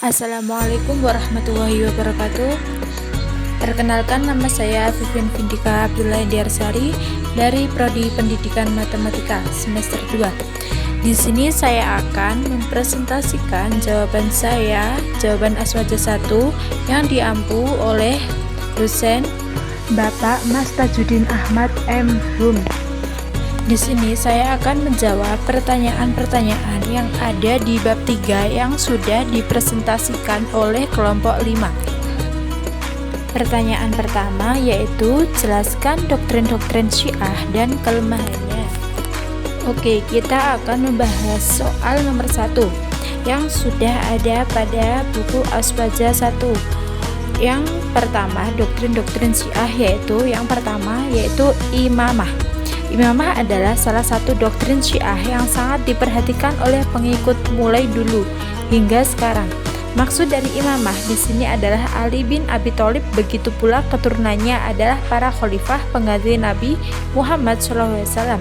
Assalamualaikum warahmatullahi wabarakatuh. Perkenalkan, nama saya Vivian Vindika Abdullah Diarsari dari Prodi Pendidikan Matematika semester 2. Di sini saya akan mempresentasikan jawaban Aswaja 1 yang diampu oleh dosen Bapak Mas Tajudin Ahmad M. Hum. Di sini saya akan menjawab pertanyaan-pertanyaan yang ada di bab 3 yang sudah dipresentasikan oleh kelompok 5. Pertanyaan pertama yaitu jelaskan doktrin-doktrin Syiah dan kelemahannya. Oke, kita akan membahas soal nomor 1 yang sudah ada pada buku Aswaja 1. Yang pertama, doktrin-doktrin Syiah yang pertama yaitu imamah. Imamah adalah salah satu doktrin Syiah yang sangat diperhatikan oleh pengikut mulai dulu hingga sekarang. Maksud dari imamah di sini adalah Ali bin Abi Thalib, begitu pula keturunannya adalah para khalifah pengganti Nabi Muhammad SAW.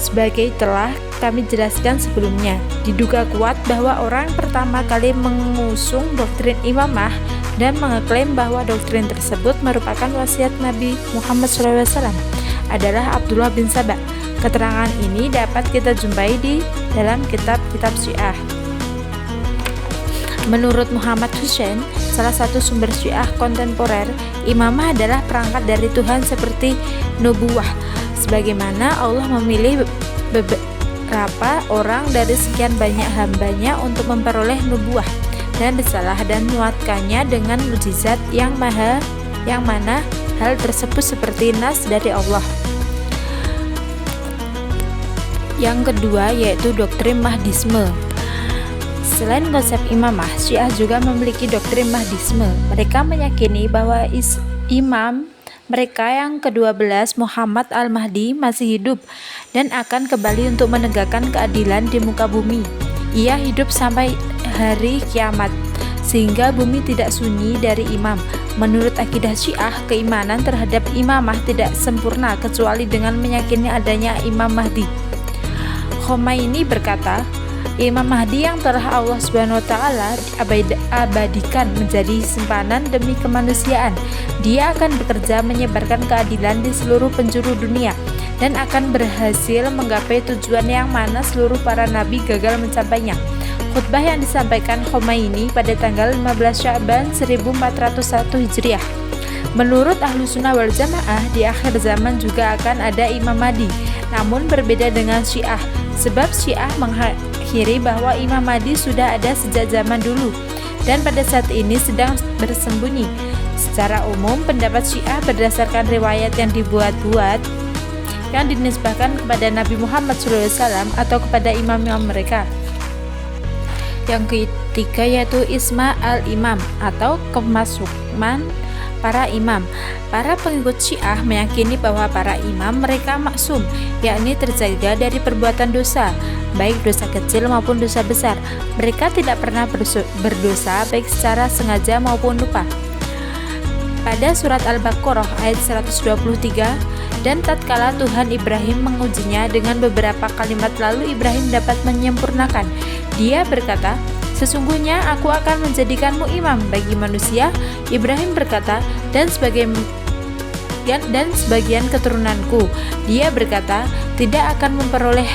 Sebagai telah kami jelaskan sebelumnya, diduga kuat bahwa orang pertama kali mengusung doktrin imamah dan mengeklaim bahwa doktrin tersebut merupakan wasiat Nabi Muhammad SAW adalah Abdullah bin Sabah. Keterangan ini dapat kita jumpai di dalam kitab-kitab Syiah. Menurut Muhammad Hussein, salah satu sumber Syiah kontemporer, imamah adalah perangkat dari Tuhan seperti nubuwah, sebagaimana Allah memilih beberapa orang dari sekian banyak hambanya untuk memperoleh nubuwah dan risalah dan menguatkannya dengan mukjizat yang mana hal tersebut seperti nas dari Allah. Yang kedua yaitu doktrin Mahdisme. Selain konsep imamah, Syiah juga memiliki doktrin Mahdisme. Mereka meyakini bahwa imam mereka yang ke-12, Muhammad Al-Mahdi, masih hidup dan akan kembali untuk menegakkan keadilan di muka bumi. Ia hidup sampai hari kiamat, sehingga bumi tidak sunyi dari imam. Menurut akidah Syiah, keimanan terhadap imamah tidak sempurna kecuali dengan meyakini adanya Imam Mahdi. Khomeini berkata, Imam Mahdi yang telah Allah SWT abadikan menjadi simpanan demi kemanusiaan. Dia akan bekerja menyebarkan keadilan di seluruh penjuru dunia dan akan berhasil menggapai tujuan yang mana seluruh para nabi gagal mencapainya. Khutbah yang disampaikan Khomeini pada tanggal 15 Sya'ban 1401 Hijriah. Menurut Ahlus Sunnah wal Jamaah, di akhir zaman juga akan ada Imam Mahdi, namun berbeda dengan Syiah, sebab Syiah mengakhiri bahwa Imam Mahdi sudah ada sejak zaman dulu dan pada saat ini sedang bersembunyi. Secara umum, pendapat Syiah berdasarkan riwayat yang dibuat-buat yang dinisbahkan kepada Nabi Muhammad SAW atau kepada imam-imam mereka. Yang ketiga yaitu Isma al-Imam atau kemasukan para imam. Para pengikut Syiah meyakini bahwa para imam mereka maksum, yakni terjaga dari perbuatan dosa, baik dosa kecil maupun dosa besar. Mereka tidak pernah berdosa baik secara sengaja maupun lupa. Pada surat Al-Baqarah ayat 123, dan tatkala Tuhan Ibrahim mengujinya dengan beberapa kalimat lalu Ibrahim dapat menyempurnakan. Dia berkata, sesungguhnya aku akan menjadikanmu imam bagi manusia. Ibrahim berkata, dan sebagian keturunanku. Dia berkata, tidak akan memperoleh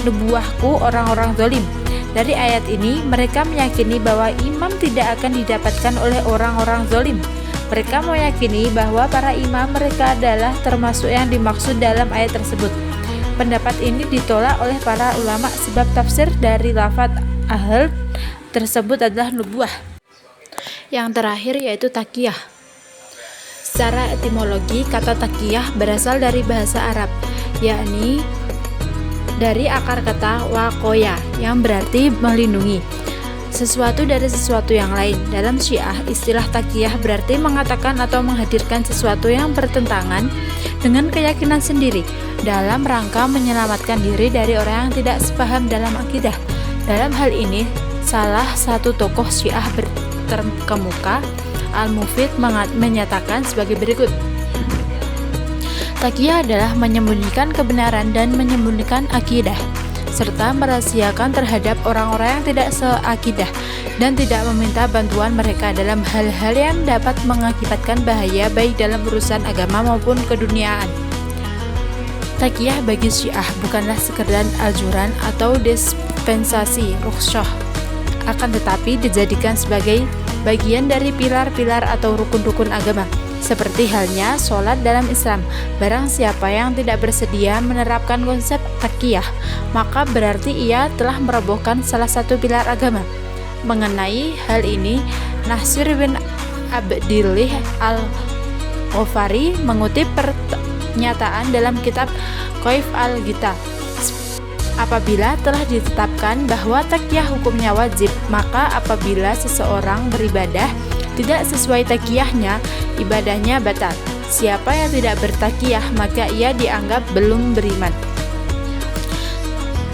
nubuahku orang-orang zalim. Dari ayat ini, mereka meyakini bahwa imam tidak akan didapatkan oleh orang-orang zalim. Mereka meyakini bahwa para imam mereka adalah termasuk yang dimaksud dalam ayat tersebut. Pendapat ini ditolak oleh para ulama sebab tafsir dari lafaz ahl tersebut adalah nubuah. Yang terakhir yaitu taqiyah. Secara etimologi, kata taqiyah berasal dari bahasa Arab, yakni dari akar kata waqoya yang berarti melindungi sesuatu dari sesuatu yang lain. Dalam Syiah, istilah taqiyah berarti mengatakan atau menghadirkan sesuatu yang bertentangan dengan keyakinan sendiri dalam rangka menyelamatkan diri dari orang yang tidak sepaham dalam akidah. Dalam hal ini, salah satu tokoh Syiah terkemuka, Al-Mufid, menyatakan sebagai berikut. Taqiyah adalah menyembunyikan kebenaran dan menyembunyikan akidah. serta merahasiakan terhadap orang-orang yang tidak seakidah dan tidak meminta bantuan mereka dalam hal-hal yang dapat mengakibatkan bahaya baik dalam urusan agama maupun keduniaan. Taqiyah bagi Syiah bukanlah sekedar anjuran atau dispensasi rukhsah, akan tetapi dijadikan sebagai bagian dari pilar-pilar atau rukun-rukun agama, seperti halnya sholat dalam Islam. Barang siapa yang tidak bersedia menerapkan konsep taqiyah, maka berarti ia telah merobohkan salah satu pilar agama. Mengenai hal ini, Nasir bin Abdillah al-Ghafari mengutip pernyataan dalam kitab Qaif al-Ghita. Apabila telah ditetapkan bahwa taqiyah hukumnya wajib, maka apabila seseorang beribadah tidak sesuai taqiyahnya, ibadahnya batal. Siapa yang tidak bertaqiyah, maka ia dianggap belum beriman.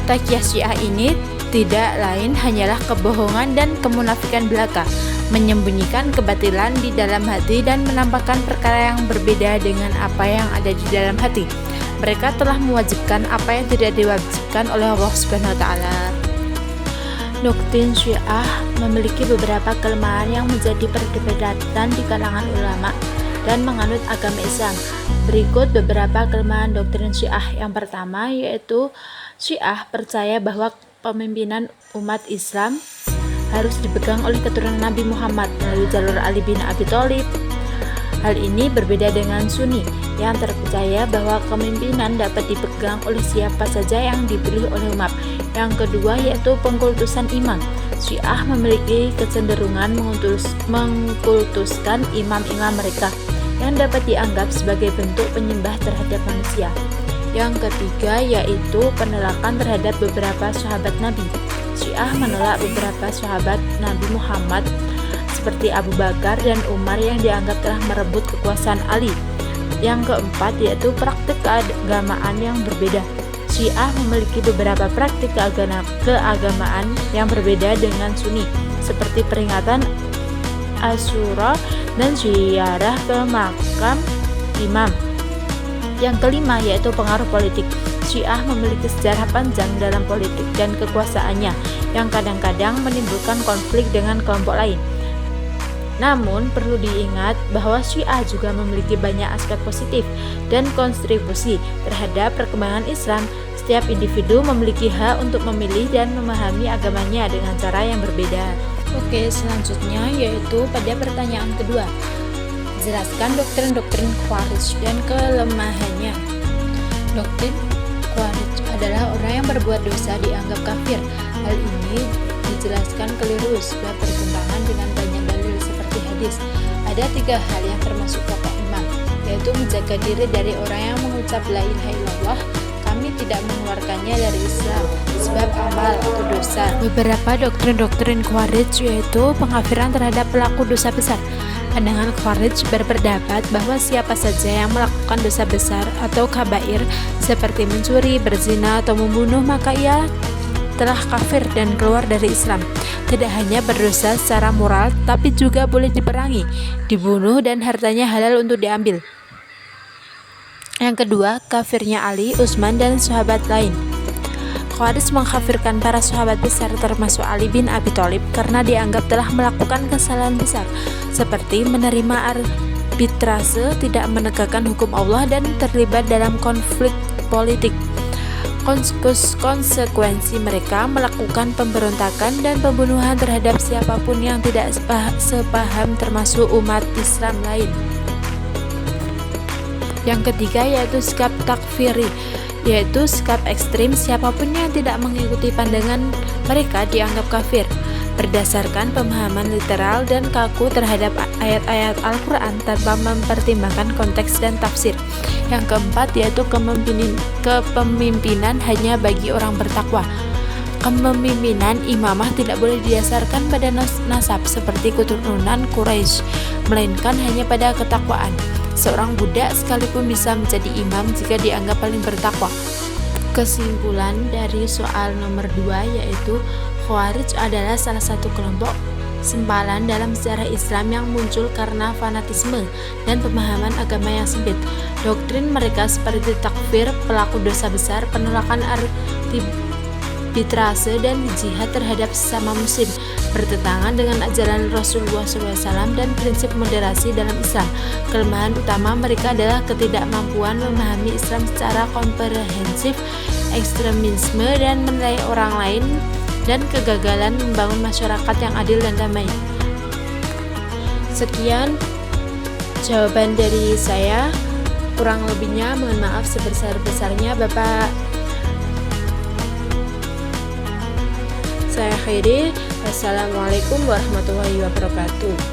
Taqiyah Syiah ini tidak lain hanyalah kebohongan dan kemunafikan belaka, menyembunyikan kebatilan di dalam hati dan menampakkan perkara yang berbeda dengan apa yang ada di dalam hati. Mereka telah mewajibkan apa yang tidak diwajibkan oleh Allah Subhanahu wa taala. Doktrin Syiah memiliki beberapa kelemahan yang menjadi perdebatan di kalangan ulama dan menganut agama Islam. Berikut beberapa kelemahan doktrin Syiah. Yang pertama yaitu Syiah percaya bahwa pemimpinan umat Islam harus dipegang oleh keturunan Nabi Muhammad melalui jalur Ali bin Abi Thalib. Hal ini berbeda dengan Sunni yang terpercaya bahwa kepemimpinan dapat dipegang oleh siapa saja yang dipilih oleh umat. Yang kedua yaitu pengkultusan imam. Syiah memiliki kecenderungan mengkultuskan imam-imam mereka yang dapat dianggap sebagai bentuk penyembah terhadap manusia. Yang ketiga yaitu penolakan terhadap beberapa sahabat Nabi. Syiah menolak beberapa sahabat Nabi Muhammad seperti Abu Bakar dan Umar yang dianggap telah merebut kekuasaan Ali. Yang keempat yaitu praktik keagamaan yang berbeda. Syiah memiliki beberapa praktik keagamaan yang berbeda dengan Sunni, seperti peringatan Asyura dan ziarah ke makam imam. Yang kelima yaitu pengaruh politik. Syiah memiliki sejarah panjang dalam politik dan kekuasaannya yang kadang-kadang menimbulkan konflik dengan kelompok lain. Namun perlu diingat bahwa Syiah juga memiliki banyak aspek positif dan kontribusi terhadap perkembangan Islam. Setiap individu memiliki hak untuk memilih dan memahami agamanya dengan cara yang berbeda. Oke, selanjutnya yaitu pada pertanyaan kedua. Jelaskan doktrin-doktrin Khawarij dan kelemahannya. Doktrin Khawarij adalah orang yang berbuat dosa dianggap kafir. Hal ini dijelaskan keliru sebab bertentangan dengan banyak dalil seperti hadis. Ada 3 hal yang termasuk pokok iman, yaitu menjaga diri dari orang yang mengucap la ilaha illallah. Kami tidak mengeluarkannya dari Islam sebab amal atau dosa. Beberapa doktrin-doktrin Khawarij yaitu pengafiran terhadap pelaku dosa besar. Pandangan Khawarij berpendapat bahwa siapa saja yang melakukan dosa besar atau kabair seperti mencuri, berzina, atau membunuh, maka ia telah kafir dan keluar dari Islam. Tidak hanya berdosa secara moral, tapi juga boleh diperangi, dibunuh, dan hartanya halal untuk diambil. Yang kedua, kafirnya Ali, Utsman, dan sahabat lain. Khawarij mengkafirkan para sahabat besar termasuk Ali bin Abi Thalib karena dianggap telah melakukan kesalahan besar seperti menerima arbitrase, tidak menegakkan hukum Allah, dan terlibat dalam konflik politik. Konsekuensi mereka melakukan pemberontakan dan pembunuhan terhadap siapapun yang tidak sepaham termasuk umat Islam lain. Yang ketiga yaitu sikap takfiri, yaitu sikap ekstrim. Siapapun yang tidak mengikuti pandangan mereka dianggap kafir berdasarkan pemahaman literal dan kaku terhadap ayat-ayat Al-Quran tanpa mempertimbangkan konteks dan tafsir. Yang keempat yaitu kepemimpinan hanya bagi orang bertakwa. Kepemimpinan imamah tidak boleh didasarkan pada nasab seperti keturunan Quraisy, melainkan hanya pada ketakwaan. Seorang budak sekalipun bisa menjadi imam jika dianggap paling bertakwa. Kesimpulan dari soal nomor 2 yaitu Khawarij adalah salah satu kelompok sempalan dalam sejarah Islam yang muncul karena fanatisme dan pemahaman agama yang sempit. Doktrin mereka seperti takfir, pelaku dosa besar, penolakan arbitrase dan jihad terhadap sesama muslim, bertentangan dengan ajaran Rasulullah SAW dan prinsip moderasi dalam Islam. Kelemahan utama mereka adalah ketidakmampuan memahami Islam secara komprehensif, ekstremisme dan menilai orang lain, dan kegagalan membangun masyarakat yang adil dan damai. Sekian jawaban dari saya. Kurang lebihnya mohon maaf sebesar-besarnya Bapak. Saya akhiri. Wassalamualaikum warahmatullahi wabarakatuh.